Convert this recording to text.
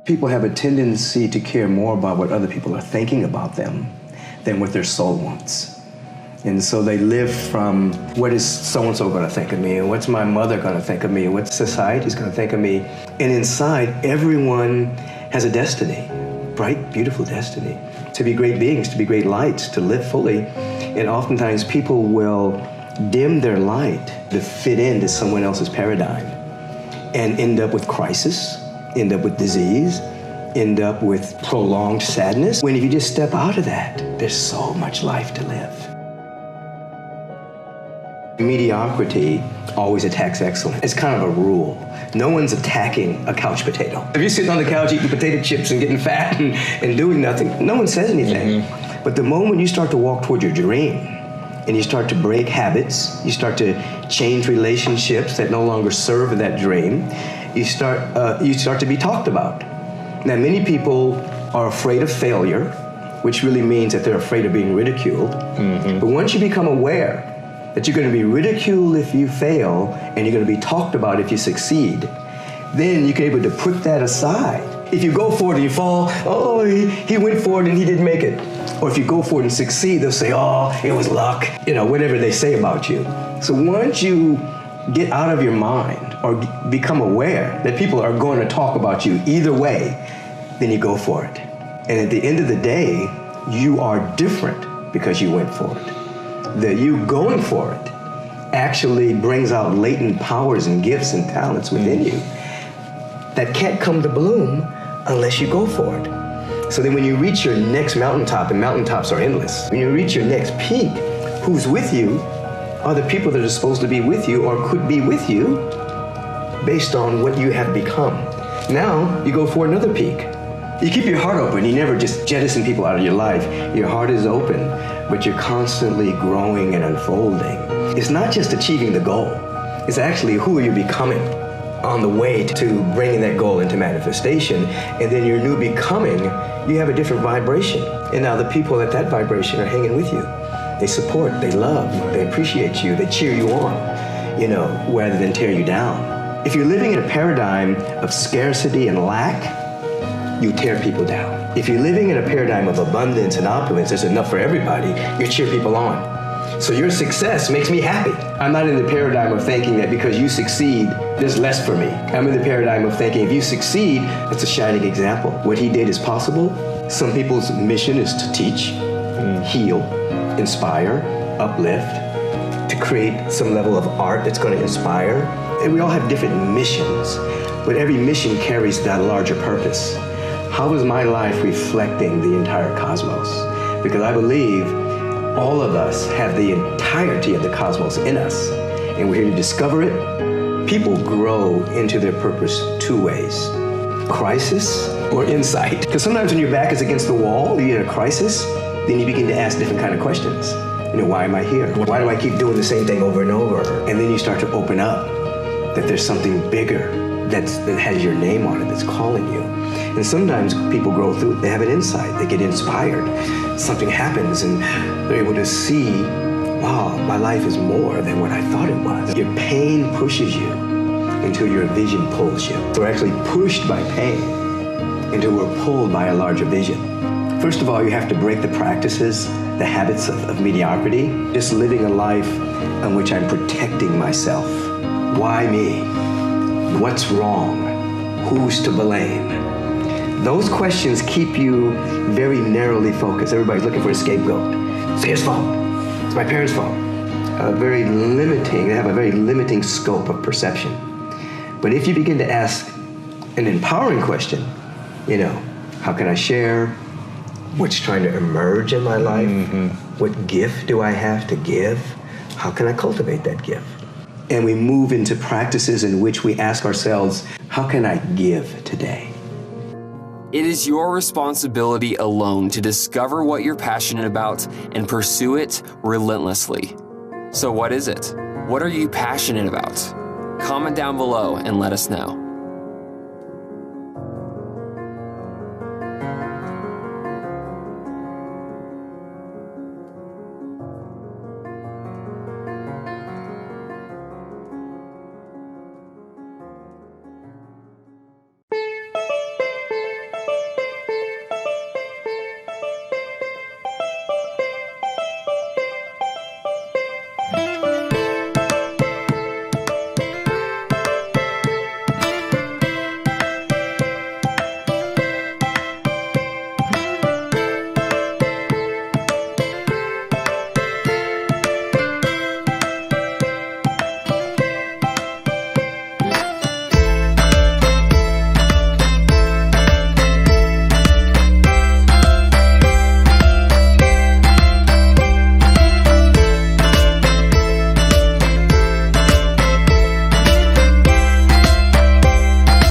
People have a tendency to care more about what other people are thinking about them than what their soul wants. And so they live from, what is so-and-so going to think of me? And what's my mother going to think of me? And what society's going to think of me? And inside, everyone has a destiny, bright, beautiful destiny, to be great beings, to be great lights, to live fully. And oftentimes people will dim their light to fit into someone else's paradigm and end up with crisis, end up with disease, end up with prolonged sadness. When if you just step out of that, there's so much life to live. Mediocrity always attacks excellence. It's kind of a rule. No one's attacking a couch potato. If you're sitting on the couch eating potato chips and getting fat and doing nothing, no one says anything. Mm-hmm. But the moment you start to walk toward your dream and you start to break habits, you start to change relationships that no longer serve that dream, you start to be talked about. Now, many people are afraid of failure, which really means that they're afraid of being ridiculed. Mm-hmm. But once you become aware that you're going to be ridiculed if you fail, and you're going to be talked about if you succeed, then you can be able to put that aside. If you go for it and you fall, oh, he went for it and he didn't make it. Or if you go for it and succeed, they'll say, oh, it was luck, whatever they say about you. So once you get out of your mind or become aware that people are going to talk about you either way, then you go for it. And at the end of the day, you are different because you went for it. That you going for it actually brings out latent powers and gifts and talents within you that can't come to bloom unless you go for it. So then when you reach your next mountaintop, and mountaintops are endless, when you reach your next peak, who's with you are the people that are supposed to be with you or could be with you based on what you have become. Now you go for another peak. You keep your heart open. You never just jettison people out of your life. Your heart is open, but you're constantly growing and unfolding. It's not just achieving the goal. It's actually who are you becoming on the way to bringing that goal into manifestation. And then your new becoming, you have a different vibration. And now the people at that vibration are hanging with you. They support, they love, they appreciate you, they cheer you on, rather than tear you down. If you're living in a paradigm of scarcity and lack, you tear people down. If you're living in a paradigm of abundance and opulence, there's enough for everybody, you cheer people on. So your success makes me happy. I'm not in the paradigm of thinking that because you succeed, there's less for me. I'm in the paradigm of thinking if you succeed, that's a shining example. What he did is possible. Some people's mission is to teach, heal, inspire, uplift, to create some level of art that's going to inspire. And we all have different missions, but every mission carries that larger purpose. How is my life reflecting the entire cosmos? Because I believe all of us have the entirety of the cosmos in us, and we're here to discover it. People grow into their purpose two ways: crisis or insight. Because sometimes when your back is against the wall, you're in a crisis, then you begin to ask different kind of questions. Why am I here? Why do I keep doing the same thing over and over? And then you start to open up that there's something bigger that has your name on it, that's calling you. And sometimes people grow through it, they have an insight, they get inspired. Something happens and they're able to see, wow, my life is more than what I thought it was. Your pain pushes you until your vision pulls you. We're actually pushed by pain until we're pulled by a larger vision. First of all, you have to break the practices, the habits of mediocrity, just living a life in which I'm protecting myself. Why me? What's wrong? Who's to blame? Those questions keep you very narrowly focused. Everybody's looking for a scapegoat. It's his fault. It's my parents' fault. They have a very limiting scope of perception. But if you begin to ask an empowering question, how can I share? What's trying to emerge in my life? Mm-hmm. What gift do I have to give? How can I cultivate that gift? And we move into practices in which we ask ourselves, how can I give today? It is your responsibility alone to discover what you're passionate about and pursue it relentlessly. So what is it? What are you passionate about? Comment down below and let us know. Bye.